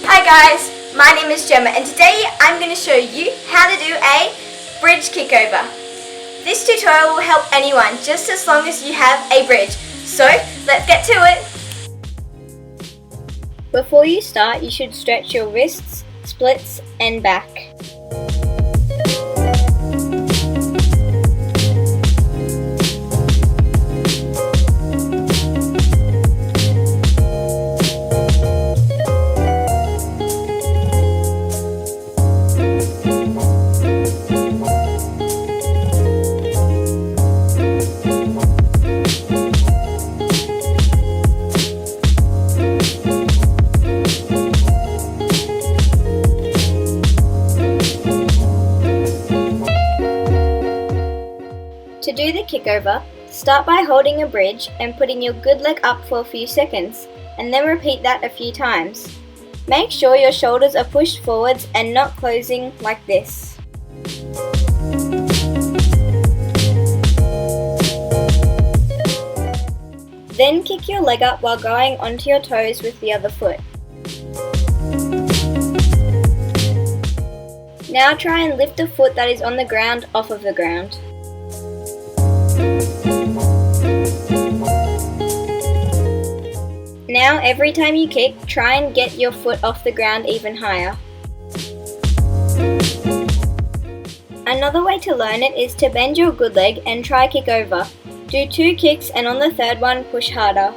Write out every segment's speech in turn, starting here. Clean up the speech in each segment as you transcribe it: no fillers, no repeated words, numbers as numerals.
Hi guys, my name is Gemma and today I'm going to show you how to do a bridge kickover. This tutorial will help anyone just as long as you have a bridge. So let's get to it. Before you start, you should stretch your wrists, splits and back. To do the kickover, start by holding a bridge and putting your good leg up for a few seconds, and then repeat that a few times. Make sure your shoulders are pushed forwards and not closing like this. Then kick your leg up while going onto your toes with the other foot. Now try and lift the foot that is on the ground off of the ground. Now every time you kick, try and get your foot off the ground even higher. Another way to learn it is to bend your good leg and try kick over. Do 2 kicks and on the third one push harder.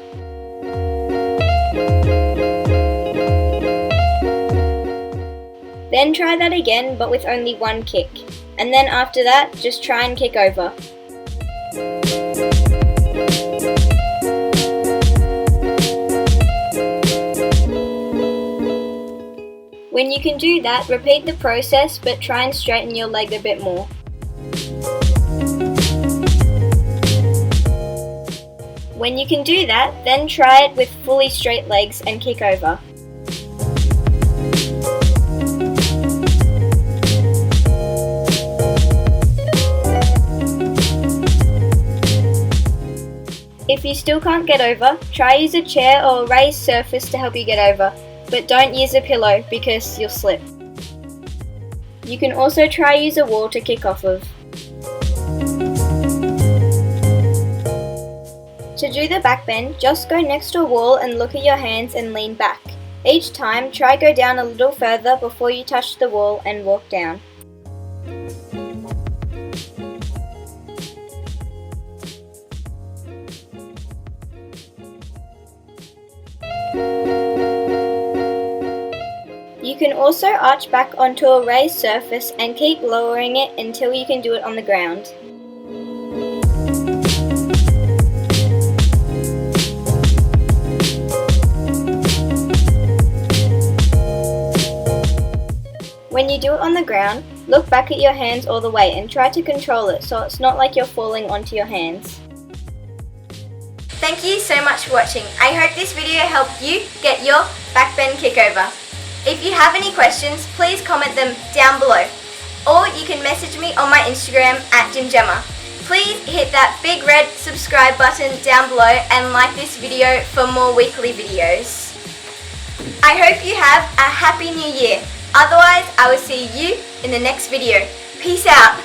Then try that again but with only 1 kick. And then after that, just try and kick over. When you can do that, repeat the process but try and straighten your leg a bit more. When you can do that, then try it with fully straight legs and kick over. If you still can't get over, try use a chair or a raised surface to help you get over, but don't use a pillow because you'll slip. You can also try use a wall to kick off of. To do the back bend, just go next to a wall and look at your hands and lean back. Each time, try go down a little further before you touch the wall and walk down. You can also arch back onto a raised surface and keep lowering it until you can do it on the ground. When you do it on the ground, look back at your hands all the way and try to control it so it's not like you're falling onto your hands. Thank you so much for watching. I hope this video helped you get your backbend kickover. If you have any questions, please comment them down below. Or you can message me on my Instagram @JimGemma. Please hit that big red subscribe button down below and like this video for more weekly videos. I hope you have a happy new year. Otherwise, I will see you in the next video. Peace out.